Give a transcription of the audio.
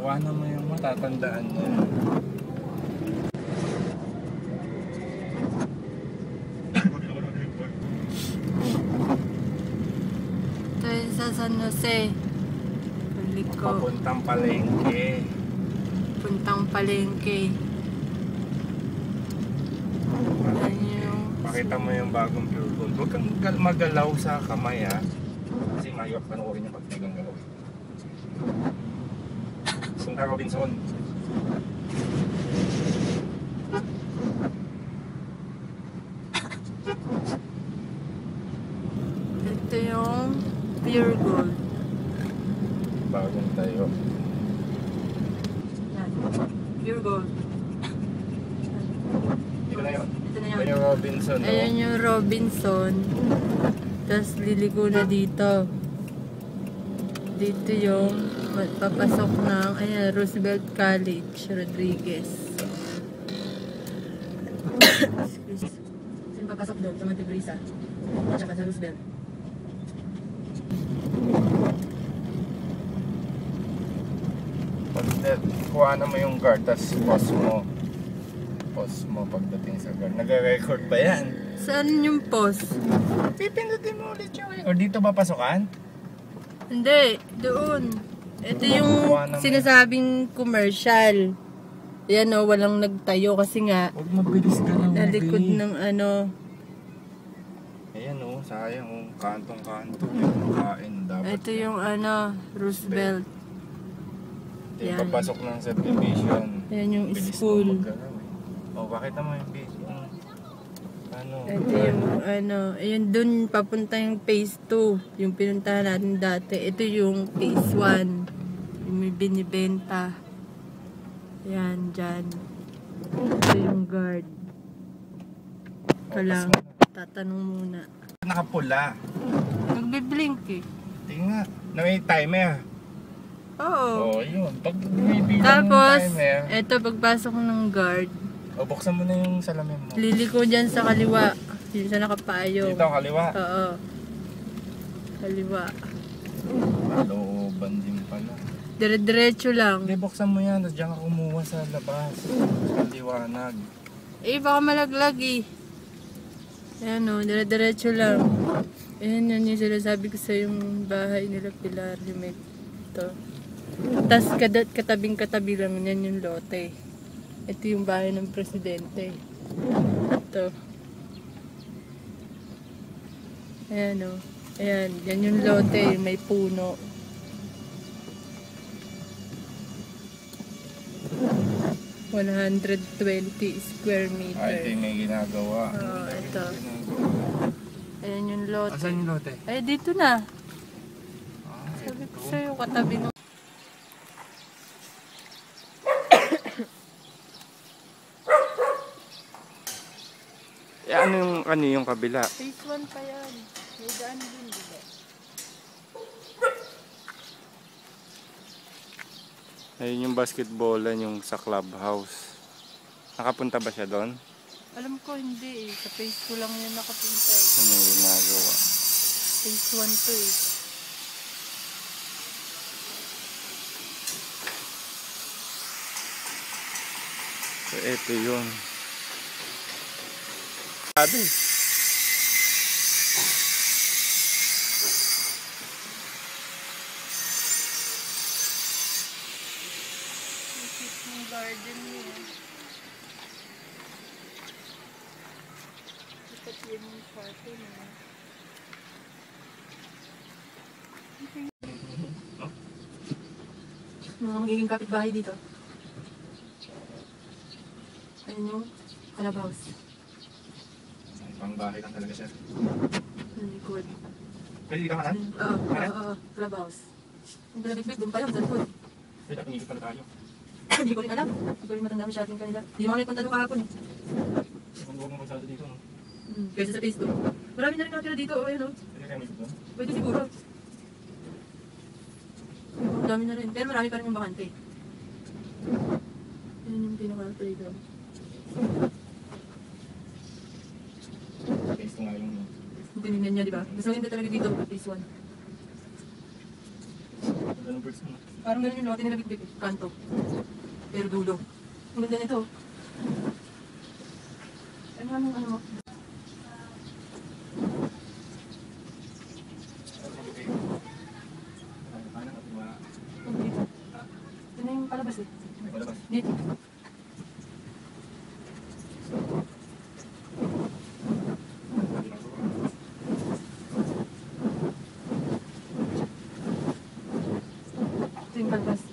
Kuha mo yung matatandaan niya. Ito yung sa San Jose. Balik ko. Papuntang Palengke. Puntang Palengke. Pakita mo yung bagong Pure Gold. Huwag kang magalaw sa kamay ha. Kasi mahirap panoorin yung pag may galaw. Sunta Robinson. Ito yung Pure Gold. Bagong tayo. Yan. Pure Gold. Ito na yun. Ito na Ito yun. yung Robinson. No? Ayan yung Robinson. Tapos liliko na dito. Dito yung papasok ng ayan, Roosevelt College, Rodriguez. Sino papasok doon? Sa Montebrisa. At saka sa Roosevelt. Kuha mo yung guard, tapos pause mo. Pause mo pagdating sa guard. Nag-record ba yan? Saan yung post? Pipindutin mo ulit yung o dito ba pasukan? Hindi, doon. Ito yung sinasabing commercial. Yan o, walang nagtayo kasi nga Huwag mabilis ka lang. nalikod ng ano. Ayan o, sayang o. Kantong-kanto yung makain. Dapat Ito yung ano, Roosevelt. Ito yung papasok ng subdivision. Ayan yung Bilis school. mo magalaw eh. O, bakit naman yung base? Ano? Ito yung ano, ayun dun papunta yung phase 2. Yung pinuntahan natin dati. Ito yung phase 1. Yung may binibenta. Yan, dyan. Ito yung guard. Ito lang, tatanong muna. Nakapula. Nagbiblink eh. Tingnan. Na may timer. Oo. Oo, yun. Pag may bilang Tapos, timer, ito pagpasok ng guard, o buksan mo na yung salamin mo. liliko dyan sa kaliwa. Yung sa nakapayong. Dito, kaliwa. Oo. Kaliwa. Looban din pala. Dire-diretso lang. Hindi, buksan mo yan. Tapos diyan ka kumuha sa labas. Sa liwanag. Eh, baka malaglag eh. Ayan o, dire-diretso lang. Ayan yun yung sinasabi ko sa yung bahay nila Pilar. Yung may ito. Tapos katabing-katabi lang yan yung lote. Ito yung bahay ng presidente. Ito. Ayan o. Ayan, yan yung lote. Yung may puno. $120 square meter. Ay, ito yung may ginagawa. Oo, ito. Ayan yung lote. Asan yung lote? Ay, dito na. Ah, Sabi ko ito. sa'yo, katabi mo. Eh, ano yung kabila? Phase 1 pa yan. May daan din, diba? Ayun yung basketballan yung sa clubhouse. Nakapunta ba siya doon? Alam ko hindi eh. Sa phase 2 lang yun nakapunta eh. Ano yung ginagawa? Phase 1 to eh. So, ito yun. Sabi. Isip yung garden niya. Dapat yun yung party niya. Mga magiging kapitbahay dito. Ayun yung clubhouse. Pangbahay lang talaga siya. Sa likod. Pwede di ka kanan? Oo, clubhouse. Yung pinabitbit, doon pa yun, sa likod. Pwede ako ngigit pala tayo. Hindi ko rin alam. Hindi ko rin matanda masyado yung kanila. Hindi mo kami punta doon kahapon eh. Huwag mo magsado dito, no? Kaysa sa Facebook. Marami na rin nakatira dito, o ayun o. Pwede kayo may doon? Pwede siguro. Ang dami na rin. Pero marami pa rin yung bakante. Yan yung pinaka-playground. Face ko nga yung... Yung tinignan niya, di ba? Mas maganda talaga dito, phase 1. Anong person mo? Parang ganun yung lote nila big kanto. Pero dulo. Ang ganda nito. Ano mo? Dito. Ito na yung palabas eh. Dito. Ito yung palabas.